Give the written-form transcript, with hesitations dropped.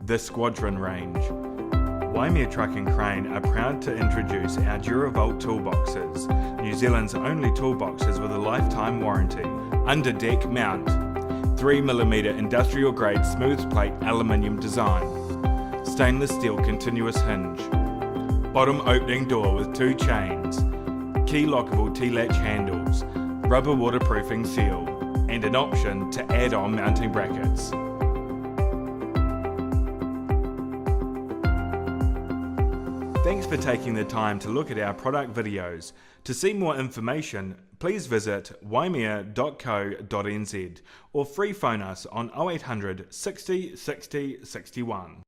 the Squadron range. Waimea Truck and Crane are proud to introduce our Duravault toolboxes, New Zealand's only toolboxes with a lifetime warranty. Under deck mount, 3mm industrial grade smooth plate aluminium design, stainless steel continuous hinge, bottom opening door with 2 chains, key lockable T-latch handles, rubber waterproofing seal, and an option to add on mounting brackets. Thanks for taking the time to look at our product videos. To see more information, please visit waimea.co.nz or free phone us on 0800 60 60 61.